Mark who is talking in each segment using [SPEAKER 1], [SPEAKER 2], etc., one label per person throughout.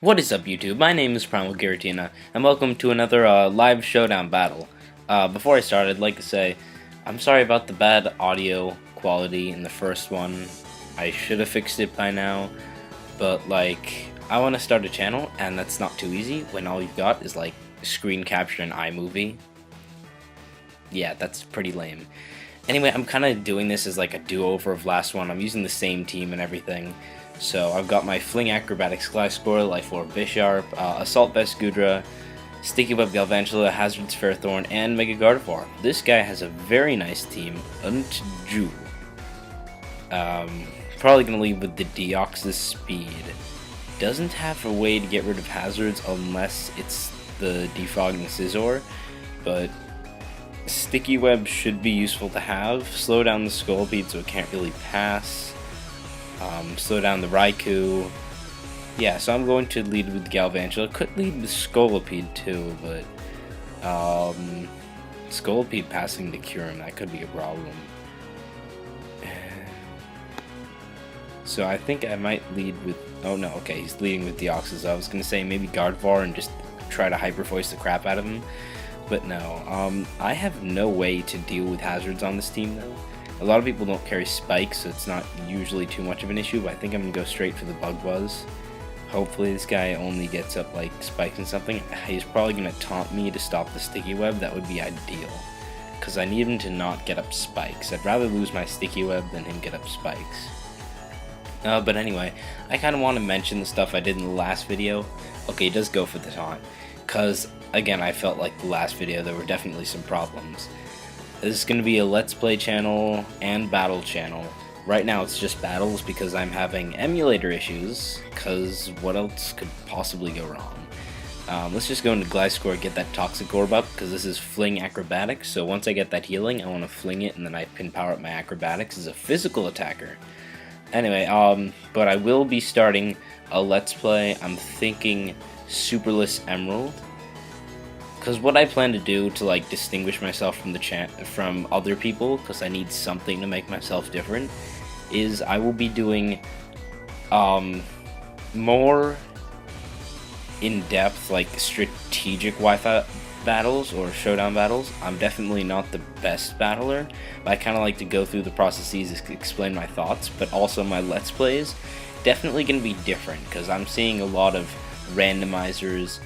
[SPEAKER 1] What is up, YouTube? My name is Primal Giratina, and welcome to another live Showdown battle. Before I start, I'd like to say I'm sorry about the bad audio quality in the first one. I should have fixed it by now, but I want to start a channel, and that's not too easy when all you've got is screen capture in iMovie. Yeah, that's pretty lame. Anyway, I'm kind of doing this as a do-over of last one. I'm using the same team and everything. So I've got my Fling Acrobatics Gliscor, Life Orb Bisharp, Assault Vest Gudra, Sticky Web Galvantula, Hazard's Fairthorn, and Mega Gardevoir. This guy has a very nice team. Untju. Probably gonna leave with the Deoxys Speed. Doesn't have a way to get rid of hazards unless it's the Defogging Scizor, but Sticky Web should be useful to have. Slow down the Scolipede so it can't really pass. Slow down the Raikou. Yeah, so I'm going to lead with Galvantula. Could lead with Scolipede too, but Scolipede passing the Kyurem, that could be a problem. So I think I might lead with... Oh no, okay, he's leading with Deoxys. I was going to say maybe Gardevoir and just try to Hyper Voice the crap out of him. But no, I have no way to deal with hazards on this team though. A lot of people don't carry spikes, so it's not usually too much of an issue, but I think I'm going to go straight for the Bug Buzz. Hopefully this guy only gets up spikes and something. He's probably going to taunt me to stop the Sticky Web. That would be ideal, because I need him to not get up spikes. I'd rather lose my Sticky Web than him get up spikes. But anyway, I kind of want to mention the stuff I did in the last video. Okay, he does go for the taunt, because again, I felt like the last video there were definitely some problems. This is going to be a Let's Play channel and battle channel. Right now it's just battles because I'm having emulator issues, because what else could possibly go wrong? Let's just go into Gliscor, get that Toxic Orb up, because this is Fling Acrobatics, so once I get that healing, I want to fling it, and then I can power up my Acrobatics as a physical attacker. Anyway, but I will be starting a Let's Play. I'm thinking Superless Emerald. Because what I plan to do to distinguish myself from from other people, because I need something to make myself different, is I will be doing more in-depth strategic Wi-Fi battles or showdown battles. I'm definitely not the best battler, but I kind of like to go through the processes, explain my thoughts, but also my Let's Plays definitely going to be different, because I'm seeing a lot of randomizers,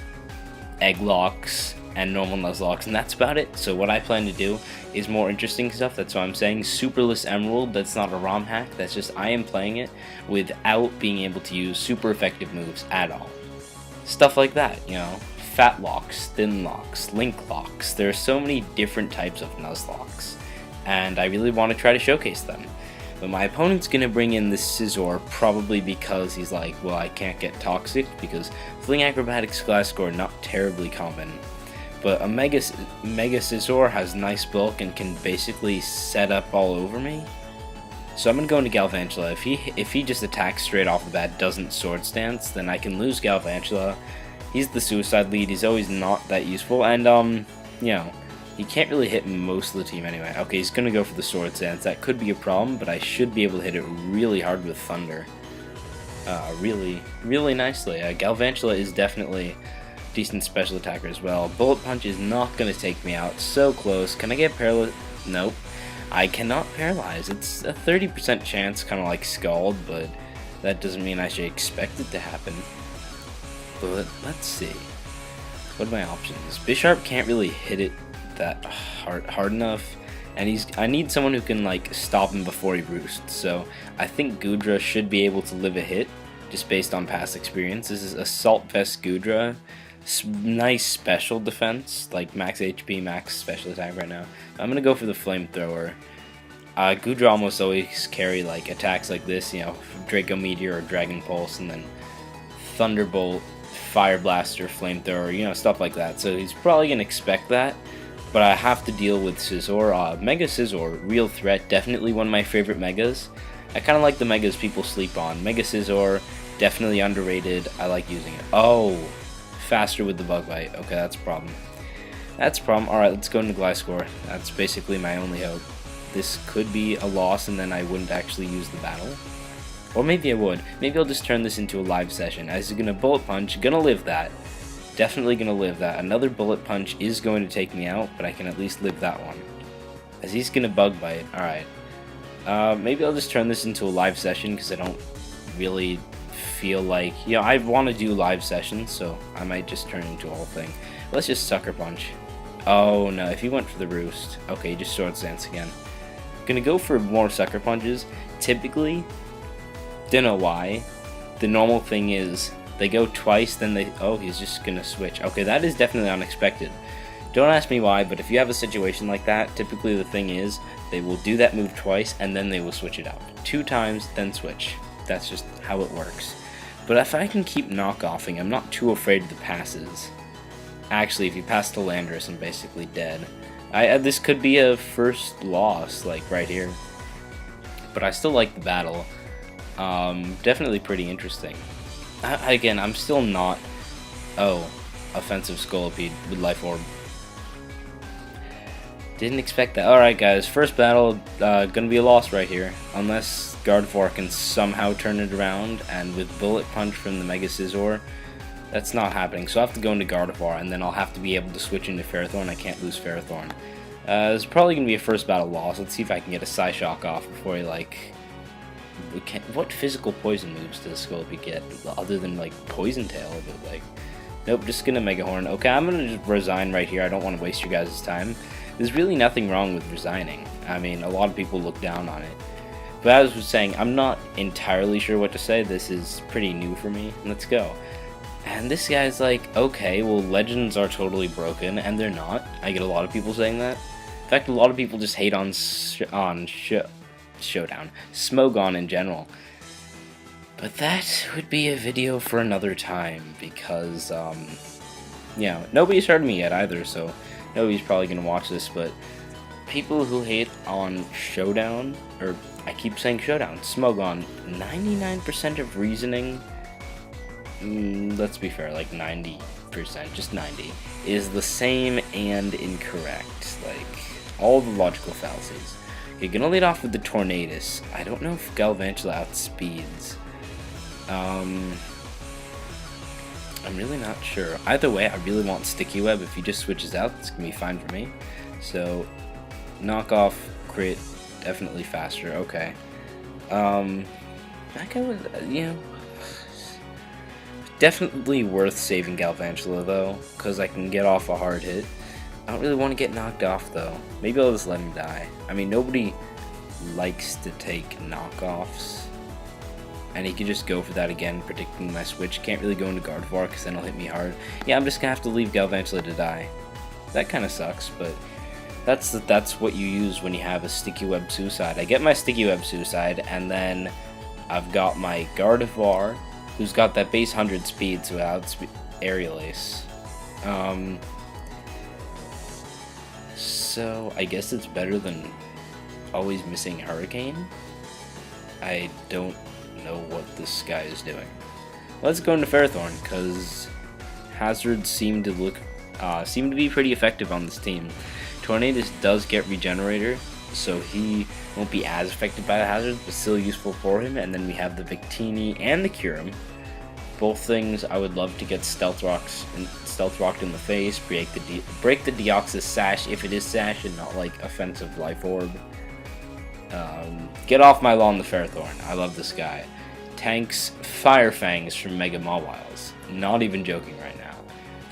[SPEAKER 1] egg locks, and normal Nuzlocke, and that's about it. So what I plan to do is more interesting stuff. That's why I'm saying Superless Emerald. That's not a ROM hack, that's just I am playing it without being able to use super effective moves at all. Stuff like that, you know, fat locks, thin locks, link locks. There are so many different types of Nuzlocks, and I really want to try to showcase them. But my opponent's gonna bring in this Scizor, probably because he's like, well, I can't get Toxic, because Fling Acrobatics Gliscor not terribly common. But a Mega Scizor has nice bulk and can basically set up all over me. So I'm going to go into Galvantula. If he just attacks straight off the bat, doesn't Sword Stance, then I can lose Galvantula. He's the suicide lead, he's always not that useful, and you know, he can't really hit most of the team anyway. Okay, he's going to go for the Sword Stance. That could be a problem, but I should be able to hit it really hard with Thunder. Really nicely. Galvantula is definitely decent special attacker as well. Bullet Punch is not going to take me out. So close. Can I get paralyzed? Nope. I cannot paralyze. It's a 30% chance, kind of like Scald, but that doesn't mean I should expect it to happen. But let's see. What are my options? Bisharp can't really hit it that hard enough, and I need someone who can stop him before he roosts. So I think Gudra should be able to live a hit, just based on past experience. This is Assault Vest Gudra. Nice special defense, max HP, max special attack right now. I'm gonna go for the Flamethrower. Gudra almost always carry attacks like this, you know, Draco Meteor or Dragon Pulse, and then Thunderbolt, Fire Blaster, Flamethrower, you know, stuff like that. So he's probably gonna expect that, but I have to deal with Scizor. Mega Scizor, real threat, definitely one of my favorite Megas. I kind of like the Megas people sleep on. Mega Scizor, definitely underrated. I like using it. Oh, faster with the Bug Bite. Okay, that's a problem. That's a problem. Alright, let's go into Gliscor. That's basically my only hope. This could be a loss, and then I wouldn't actually use the battle. Or maybe I would. Maybe I'll just turn this into a live session. As he's gonna bullet punch, gonna live that. Definitely gonna live that. Another bullet punch is going to take me out, but I can at least live that one. As he's gonna bug bite. Alright. Maybe I'll just turn this into a live session because I don't really feel like, you know, I want to do live sessions, so I might just turn it into a whole thing. Let's just sucker punch. Oh no, if he went for the roost. Okay, he just swords dance again. Gonna go for more sucker punches. Typically, don't know why. The normal thing is they go twice, then they, oh, he's just gonna switch. Okay, that is definitely unexpected. Don't ask me why, but if you have a situation like that, typically the thing is they will do that move twice and then they will switch it out. 2 times, then switch. That's just how it works. But if I can keep knockoffing, I'm not too afraid of the passes. Actually, if you pass the Landorus, I'm basically dead. This could be a first loss, like right here. But I still like the battle. Definitely pretty interesting. Again, I'm still not... Oh, offensive Scolipede with Life Orb. Didn't expect that. Alright guys, first battle, gonna be a loss right here. Unless Gardevoir can somehow turn it around, and with Bullet Punch from the Mega Scizor, that's not happening. So I have to go into Gardevoir, and then I'll have to be able to switch into Ferrothorn. I can't lose Ferrothorn. It's probably gonna be a first battle loss. Let's see if I can get a Psyshock off before he, like... What physical poison moves does Scolipede get, other than, like, Poison Tail? But, like... Nope, just gonna Mega Horn. Okay, I'm gonna just resign right here. I don't want to waste your guys' time. There's really nothing wrong with resigning. I mean, a lot of people look down on it. But as I was saying, I'm not entirely sure what to say. This is pretty new for me. Let's go. And this guy's like, okay, well, legends are totally broken, and they're not. I get a lot of people saying that. In fact, a lot of people just hate on Showdown, Smogon in general. But that would be a video for another time, because, yeah, nobody's heard me yet either, so nobody's probably going to watch this, but people who hate on Showdown, or I keep saying Showdown, Smogon, 99% of reasoning, let's be fair, like 90%, just 90, is the same and incorrect, like, all the logical fallacies. You're gonna lead off with the Tornadus. I don't know if Galvantula outspeeds. I'm really not sure. Either way, I really want Sticky Web. If he just switches out, it's gonna be fine for me. So, knock off, crit, definitely faster. Okay. That guy was, you know, definitely worth saving Galvantula though, because I can get off a hard hit. I don't really want to get knocked off though. Maybe I'll just let him die. I mean, nobody likes to take knockoffs. And he could just go for that again, predicting my switch. Can't really go into Gardevoir because then he'll hit me hard. Yeah, I'm just gonna have to leave Galvantula to die. That kind of sucks, but that's what you use when you have a Sticky Web Suicide. I get my Sticky Web Suicide, and then I've got my Gardevoir, who's got that base 100 speed, so without Aerial Ace. So I guess it's better than always missing Hurricane. I don't know what this guy is doing. Let's go into Ferrothorn, because hazards seem to be pretty effective on this team. Tornadus does get Regenerator, so he won't be as affected by the hazards, but still useful for him. And then we have the Victini and the Kyurem. Both things I would love to get Stealth Rocked in the face, break the Deoxys Sash if it is Sash and not like offensive Life Orb. Get off my lawn, the Ferrothorn. I love this guy. Tanks Fire Fangs from Mega Mawwiles. Not even joking right now.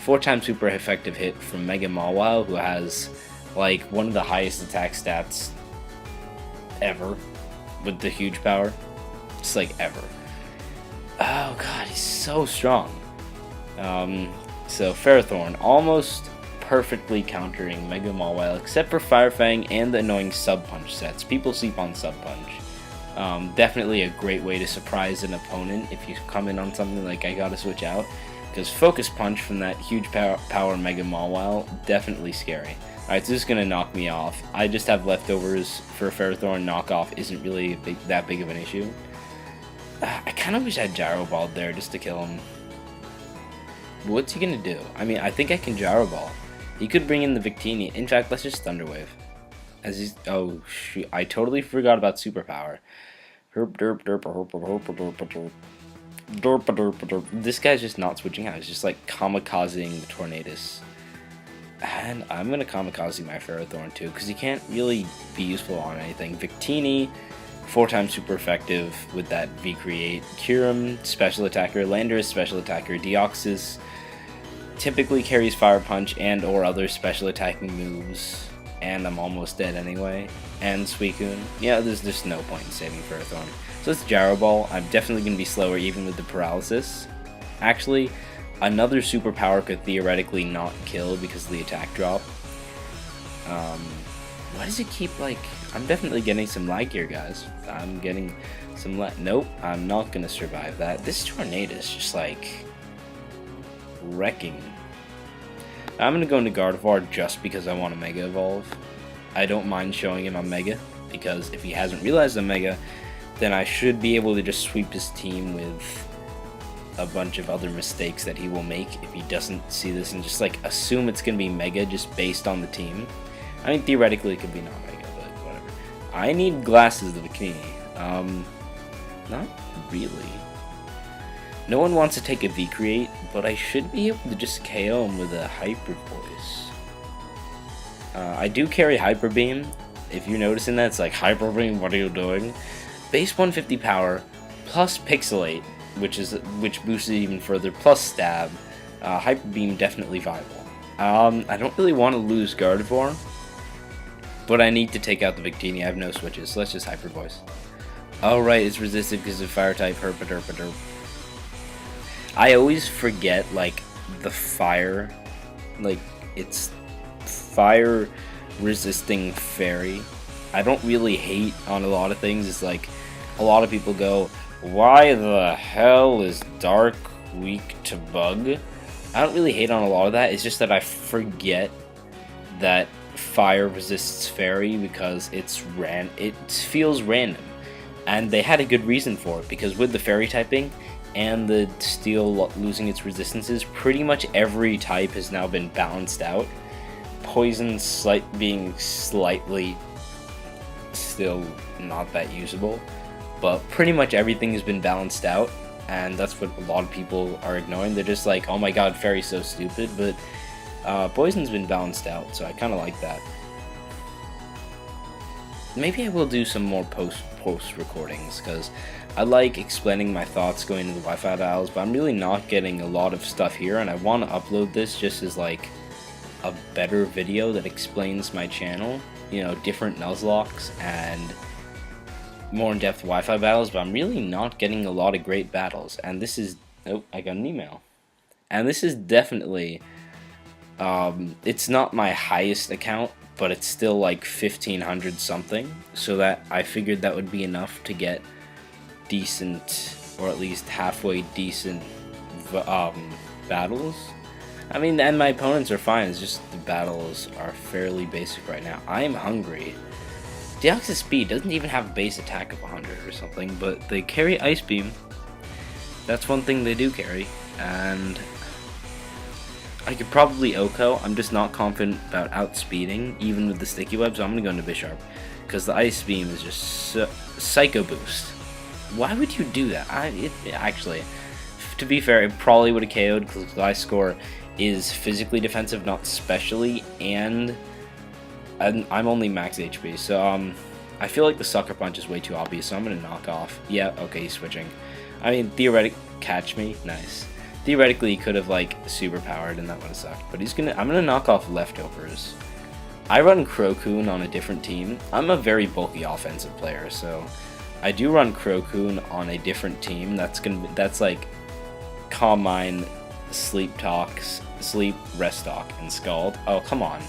[SPEAKER 1] 4x super effective hit from Mega Mawwile, who has like one of the highest attack stats ever with the huge power. Just like ever. Oh god, he's so strong. So Ferrothorn almost perfectly countering Mega Mawwile, except for Fire Fang and the annoying Sub Punch sets. People sleep on Sub Punch. Definitely a great way to surprise an opponent if you come in on something like I gotta switch out. Because Focus Punch from that huge power Mega Mawwile, definitely scary. Alright, so this is gonna knock me off. I just have leftovers for Ferrothorn. Knockoff isn't really that big of an issue. I kind of wish I had Gyro Balled there just to kill him. What's he gonna do? I mean, I think I can Gyro Ball. He could bring in the Victini. In fact, let's just Thunder Wave. As he's, oh shoot, I totally forgot about Superpower. Herp derp derp herp herp derp derp. Derp derp derp. This guy's just not switching out. He's just like kamikazing the Tornadus. And I'm gonna kamikaze my Ferrothorn too, because he can't really be useful on anything. Victini, 4x super effective with that V-Create. Kyurem, special attacker. Landorus, special attacker. Deoxys typically carries Fire Punch and or other special attacking moves. And I'm almost dead anyway. And Suicune. Yeah, there's just no point in saving Ferrothorn. So it's Gyro Ball. I'm definitely going to be slower even with the paralysis. Actually, another superpower could theoretically not kill because of the attack drop. Why does it keep, like... I'm definitely getting some lag here, guys. I'm getting some lag. Nope, I'm not going to survive that. This Tornadus just, like... wrecking. I'm going to go into Gardevoir just because I want to Mega Evolve. I don't mind showing him a Mega, because if he hasn't realized a Mega, then I should be able to just sweep his team with a bunch of other mistakes that he will make if he doesn't see this and just like assume it's going to be Mega just based on the team. I mean, theoretically it could be not Mega, but whatever. I need glasses, the bikini. Not really. No one wants to take a V-Create, but I should be able to just KO him with a Hyper Voice. I do carry Hyper Beam. If you're noticing that, it's like, Hyper Beam, what are you doing? Base 150 power, plus Pixelate, which boosts it even further, plus Stab. Hyper Beam definitely viable. I don't really want to lose Gardevoir, but I need to take out the Victini. I have no switches, so let's just Hyper Voice. Oh right, it's resisted because of Fire type, herp. I always forget, like, the fire, like, it's fire resisting fairy. I don't really hate on a lot of things. It's like, a lot of people go, why the hell is Dark weak to Bug? I don't really hate on a lot of that. It's just that I forget that fire resists fairy because it feels random. And they had a good reason for it, because with the fairy typing and the steel losing its resistances, pretty much every type has now been balanced out. Poison being slightly still not that usable, but pretty much everything has been balanced out, and that's what a lot of people are ignoring. They're just like, oh my god, fairy's so stupid, but poison's been balanced out, so I kind of like that. Maybe I will do some more post recordings, because I like explaining my thoughts going into the Wi-Fi battles, but I'm really not getting a lot of stuff here, and I want to upload this just as like a better video that explains my channel, you know, different Nuzlocks and more in-depth Wi-Fi battles, but I'm really not getting a lot of great battles. And this is, oh, I got an email. And this is definitely, it's not my highest account, but it's still like 1,500 something, so that I figured that would be enough to get decent, or at least halfway decent battles. I mean, and my opponents are fine, it's just the battles are fairly basic right now. I am hungry. Deoxys Speed doesn't even have a base attack of 100 or something, but they carry Ice Beam. That's one thing they do carry, and I could probably OHKO. I'm just not confident about outspeeding, even with the Sticky Web, so I'm going to go into Bisharp, because the Ice Beam is just Psycho Boost. Why would you do that? Actually, to be fair, it probably would have KO'd, because Gliscor is physically defensive, not specially, and I'm only max HP, so I feel like the Sucker Punch is way too obvious, so I'm going to knock off. Yeah, okay, he's switching. I mean, theoretically, catch me, nice. Theoretically, he could have, like, superpowered, and that would have sucked, but I'm going to knock off Leftovers. I run Crocoon on a different team. I'm a very bulky offensive player, so I do run Crocoon on a different team. That's like Calm Mind, Sleep, Rest Talk, and Scald. Oh, come on.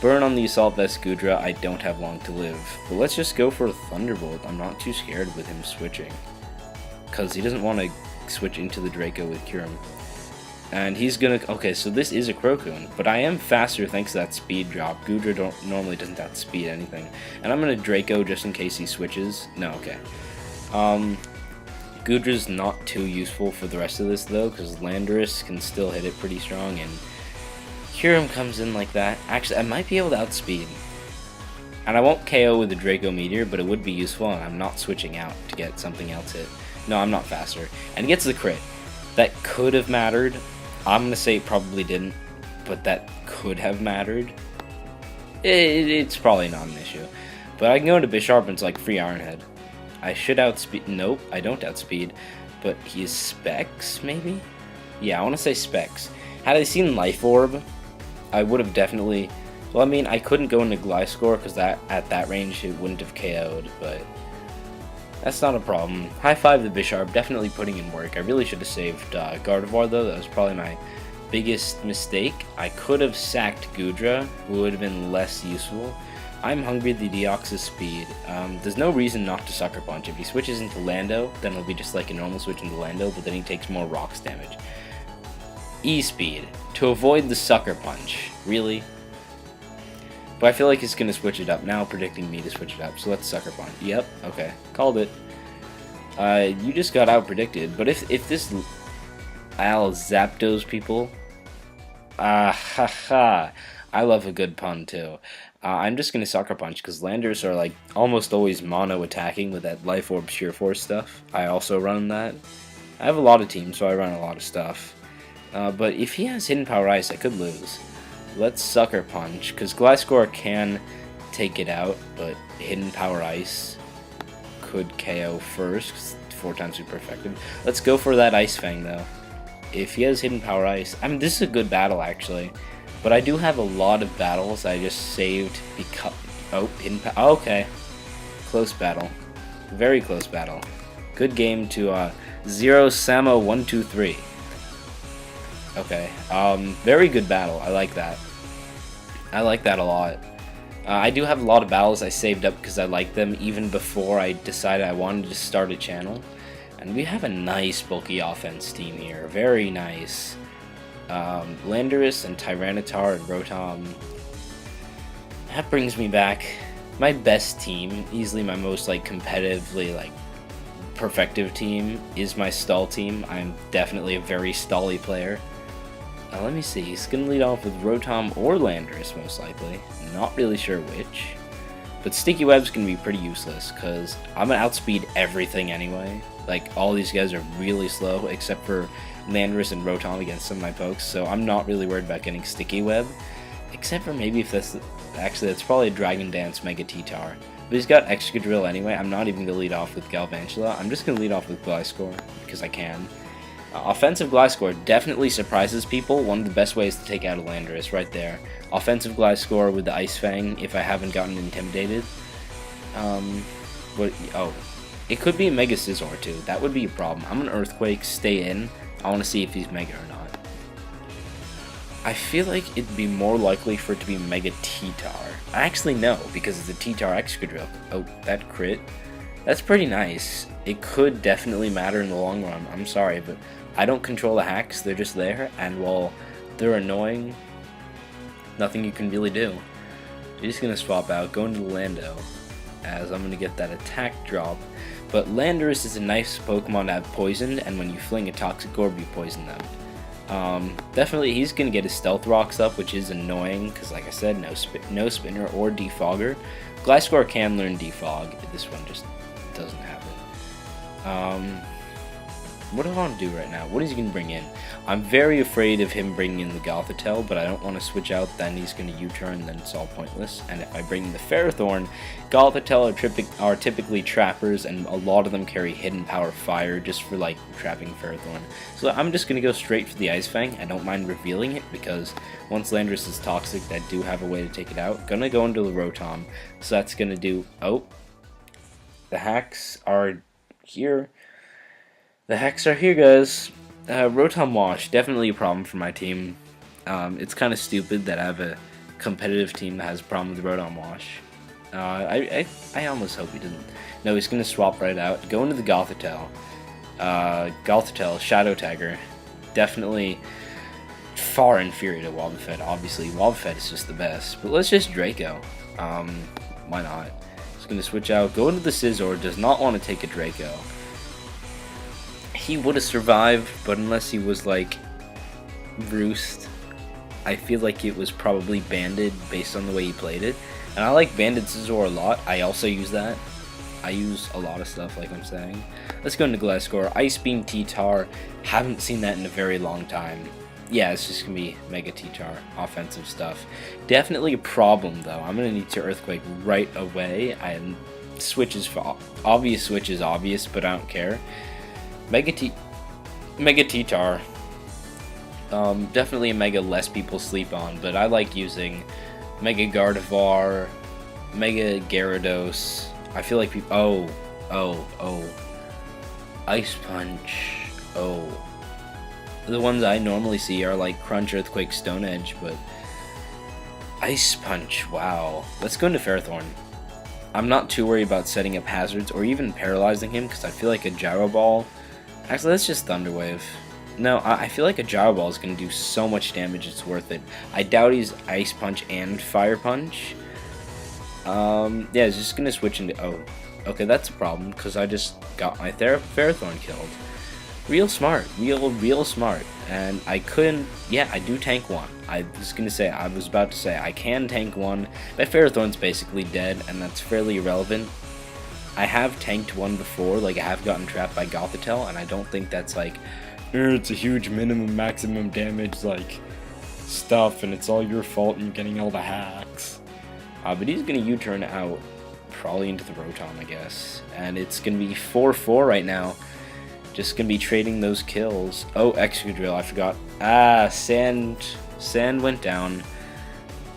[SPEAKER 1] Burn on the Assault Vest Gudra. I don't have long to live. But let's just go for Thunderbolt. I'm not too scared with him switching, because he doesn't want to switch into the Draco with Kyurem. And he's gonna... Okay, so this is a Crocoon, but I am faster thanks to that speed drop. Gudra normally doesn't outspeed anything. And I'm gonna Draco just in case he switches. No, okay. Gudra's not too useful for the rest of this, though, because Landorus can still hit it pretty strong, and Kyurem comes in like that. Actually, I might be able to outspeed. And I won't KO with the Draco Meteor, but it would be useful, and I'm not switching out to get something else hit. No, I'm not faster. And gets the crit. That could have mattered. I'm going to say it probably didn't, but that could have mattered. It's probably not an issue. But I can go into Bisharp and it's like free Iron Head. I should outspeed. Nope, I don't outspeed. But he is Specs, maybe? Yeah, I want to say Specs. Had I seen Life Orb, I would have definitely... Well, I mean, I couldn't go into Gliscor because at that range it wouldn't have KO'd, but that's not a problem. High five the Bisharp, definitely putting in work. I really should have saved Gardevoir though. That was probably my biggest mistake. I could have sacked Goodra, who would have been less useful. I'm hungry the Deoxys speed. There's no reason not to Sucker Punch. If he switches into Lando, then it'll be just like a normal switch into Lando, but then he takes more Rocks damage. E-Speed, to avoid the Sucker Punch. Really? But I feel like he's going to switch it up now, predicting me to switch it up. So let's Sucker Punch. Yep, okay. Called it. You just got out-predicted. But if this I'll Zapdos people... haha. I love a good pun, too. I'm just going to Sucker Punch, because Landers are like almost always mono-attacking with that Life Orb Sheer Force stuff. I also run that. I have a lot of teams, so I run a lot of stuff. But if he has Hidden Power Ice, I could lose. Let's Sucker Punch, because Gliscor can take it out, but Hidden Power Ice could KO first, 'cause 4 times Super Effective. Let's go for that Ice Fang, though. If he has Hidden Power Ice... I mean, this is a good battle, actually. But I do have a lot of battles I just saved because... Oh, Hidden Power... Oh, okay. Close battle. Very close battle. Good game to, Zero Samo 123. Okay, very good battle. I like that. I like that a lot. I do have a lot of battles I saved up because I like them even before I decided I wanted to start a channel. And we have a nice bulky offense team here. Very nice. Landorus and Tyranitar and Rotom. That brings me back. My best team, easily my most like competitively like perfective team, is my stall team. I'm definitely a very stally player. Let me see, he's going to lead off with Rotom or Landorus, most likely. Not really sure which. But Sticky Web's going to be pretty useless, because I'm going to outspeed everything anyway. Like, all these guys are really slow, except for Landorus and Rotom against some of my pokes, so I'm not really worried about getting Sticky Web. Except for maybe if that's... Actually, that's probably a Dragon Dance Mega T-Tar. But he's got Excadrill anyway. I'm not even going to lead off with Galvantula. I'm just going to lead off with Gliscor, because I can. Offensive Gliscor definitely surprises people. One of the best ways to take out a Landorus right there. Offensive Gliscor with the Ice Fang if I haven't gotten intimidated. Oh, it could be a Mega Scizor too. That would be a problem. I'm an Earthquake, stay in. I want to see if he's Mega or not. I feel like it'd be more likely for it to be Mega T-Tar. Actually no, because it's a T-Tar Excadrill. Oh, that crit. That's pretty nice. It could definitely matter in the long run. I'm sorry, but I don't control the hacks. They're just there, and while they're annoying, nothing you can really do. You're just going to swap out, go into Lando, as I'm going to get that attack drop. But Landorus is a nice Pokemon to have poisoned, and when you fling a Toxic Orb, you poison them. Definitely, he's going to get his Stealth Rocks up, which is annoying, because like I said, no Spinner or Defogger. Gliscor can learn Defog. This one just doesn't have it. What do I want to do right now? What is he going to bring in? I'm very afraid of him bringing in the Gothitelle, but I don't want to switch out, then he's going to U-turn, then it's all pointless. And if I bring in the Ferrothorn, Gothitelle are typically trappers, and a lot of them carry Hidden Power Fire just for, like, trapping Ferrothorn. So I'm just going to go straight for the Ice Fang. I don't mind revealing it, because once Landorus is toxic, I do have a way to take it out. Gonna go into the Rotom, so that's going to do... Oh, the hacks are here. The hacks are here, guys. Rotom Wash, definitely a problem for my team. It's kind of stupid that I have a competitive team that has a problem with Rotom Wash. I almost hope he didn't. No, he's going to swap right out. Go into the Gothitelle. Gothitelle, Shadow Tagger. Definitely far inferior to Wobbuffet, obviously. Wobbuffet is just the best. But let's just Draco. Why not? Just going to switch out. Go into the Scizor. Does not want to take a Draco. He would have survived, but unless he was like Roost, I feel like it was probably banded based on the way he played it. And I like Banded Scizor a lot. I also use that. I use a lot of stuff, like I'm saying. Let's go into Gliscor. Ice Beam T-Tar. Haven't seen that in a very long time. Yeah, it's just going to be Mega T-Tar. Offensive stuff. Definitely a problem, though. I'm going to need to Earthquake right away. And switches for obvious switches, obvious, but I don't care. Mega T-Tar. Definitely a Mega less people sleep on, but I like using Mega Gardevoir, Mega Gyarados. I feel like people. Oh. Ice Punch. Oh. The ones I normally see are like Crunch, Earthquake, Stone Edge, but Ice Punch. Wow. Let's go into Ferrothorn. I'm not too worried about setting up hazards or even paralyzing him because I feel like a Gyro Ball. Actually, let's just Thunder Wave. No, I feel like a Gyro Ball is going to do so much damage, it's worth it. I doubt he's Ice Punch and Fire Punch. Yeah, it's just going to switch into... Oh, okay, that's a problem, because I just got my Ferrothorn killed. Real smart. Real smart. And I couldn't... Yeah, I do tank one. I was about to say, I can tank one. My Ferrothorn's basically dead, and that's fairly irrelevant. I have tanked one before, like I have gotten trapped by Gothitelle, and I don't think that's like... It's a huge minimum maximum damage like stuff and it's all your fault and you're getting all the hacks. But he's gonna U-turn out probably into the Rotom, I guess, and it's gonna be 4-4 right now. Just gonna be trading those kills. Oh, Excadrill, I forgot. Sand went down.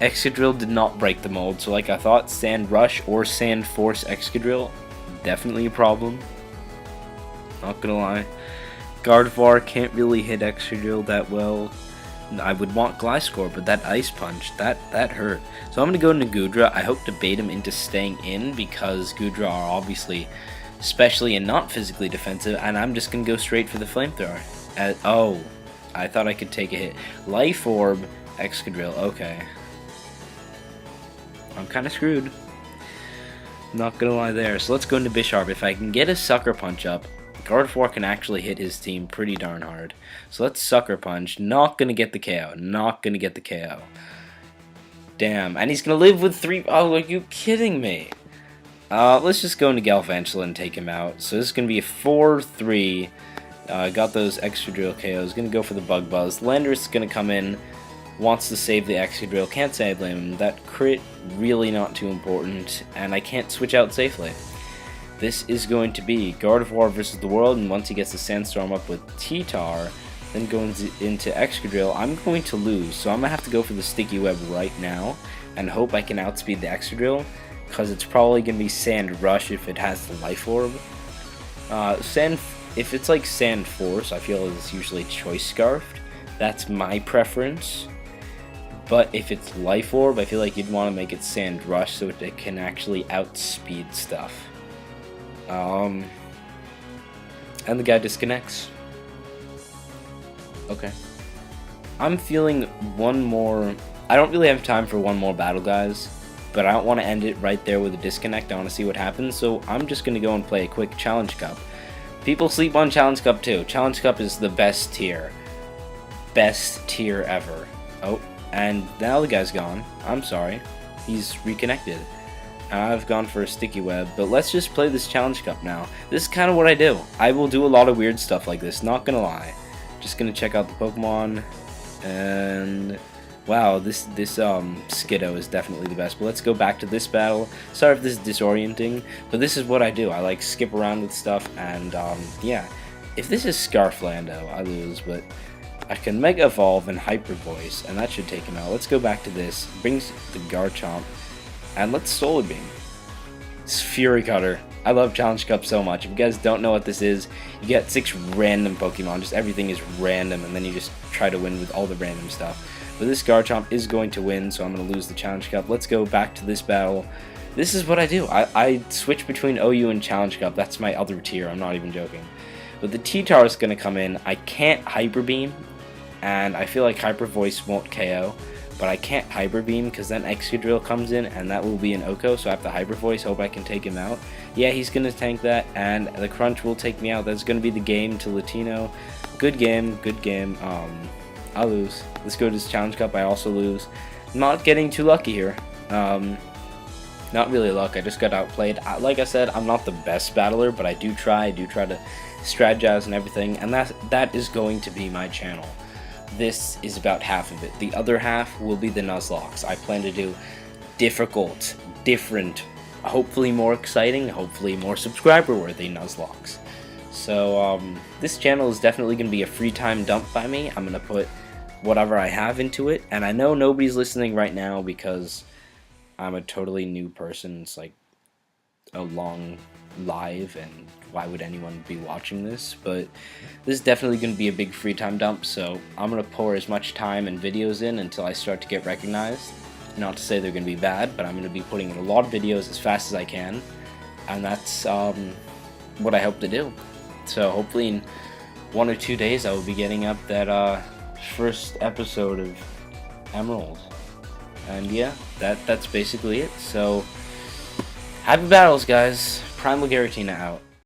[SPEAKER 1] Excadrill did not break the mold, so like I thought, Sand Rush or Sand Force Excadrill, definitely a problem. Not gonna lie. Gardevoir can't really hit Excadrill that well. I would want Gliscor, but that Ice Punch, that hurt. So I'm going to go into Goodra. I hope to bait him into staying in because Goodra are obviously especially and not physically defensive, and I'm just going to go straight for the Flamethrower. Oh, I thought I could take a hit. Life Orb, Excadrill, okay. I'm kind of screwed. Not going to lie there. So let's go into Bisharp. If I can get a Sucker Punch up, Gardevoir can actually hit his team pretty darn hard. So let's Sucker Punch. Not going to get the KO. Not going to get the KO. Damn. And he's going to live with 3... Oh, are you kidding me? Let's just go into Galvantula and take him out. So this is going to be a 4-3. Got those Excadrill KOs. Going to go for the Bug Buzz. Landorus is going to come in. Wants to save the Excadrill. Can't say I blame him. That crit, really not too important. And I can't switch out safely. This is going to be Gardevoir versus the world, and once he gets the Sandstorm up with T-Tar, then going into Excadrill, I'm going to lose. So I'm going to have to go for the Sticky Web right now, and hope I can outspeed the Excadrill, because it's probably going to be Sand Rush if it has the Life Orb. If it's like Sand Force, I feel it's usually Choice Scarfed. That's my preference. But if it's Life Orb, I feel like you'd want to make it Sand Rush so it can actually outspeed stuff. And the guy disconnects. Okay. I'm feeling one more... I don't really have time for one more battle, guys. But I don't want to end it right there with a disconnect. I want to see what happens. So I'm just going to go and play a quick Challenge Cup. People sleep on Challenge Cup too. Challenge Cup is the best tier. Best tier ever. Oh, and now the guy's gone. I'm sorry. He's reconnected. I've gone for a Sticky Web, but let's just play this Challenge Cup now. This is kind of what I do. I will do a lot of weird stuff like this, not gonna lie. Just gonna check out the Pokemon, and wow, this Skiddo is definitely the best. But let's go back to this battle. Sorry if this is disorienting, but this is what I do. I like skip around with stuff, and yeah. If this is Scarflando, I lose, but I can Mega Evolve and Hyper Voice, and that should take him out. Let's go back to this. Brings the Garchomp. And let's Solar Beam. It's Fury Cutter. I love Challenge Cup so much. If you guys don't know what this is, you get 6 random Pokemon. Just everything is random, and then you just try to win with all the random stuff. But this Garchomp is going to win, so I'm going to lose the Challenge Cup. Let's go back to this battle. This is what I do. I switch between OU and Challenge Cup. That's my other tier. I'm not even joking. But the T-Tar is going to come in. I can't Hyper Beam, and I feel like Hyper Voice won't KO. But I can't Hyper Beam because then Excadrill comes in and that will be an Oko, so I have to Hyper Voice, hope I can take him out. Yeah, he's going to tank that, and the Crunch will take me out. That's going to be the game to Latino. Good game, good game. I'll lose. Let's go to this Challenge Cup. I also lose. Not getting too lucky here. Not really luck, I just got outplayed. Like I said, I'm not the best battler, but I do try to strategize and everything, and that is going to be my channel. This is about half of it. The other half will be the Nuzlockes. I plan to do difficult, different, hopefully more exciting, hopefully more subscriber-worthy Nuzlockes. So, this channel is definitely going to be a free time dump by me. I'm going to put whatever I have into it, and I know nobody's listening right now because I'm a totally new person. It's like a long live, and why would anyone be watching this? But this is definitely going to be a big free time dump, so I'm going to pour as much time and videos in until I start to get recognized. Not to say they're going to be bad, but I'm going to be putting in a lot of videos as fast as I can, and that's what I hope to do. So hopefully in 1 or 2 days I will be getting up that first episode of Emerald. And yeah, that's basically it. So happy battles, guys. Primal Giratina out.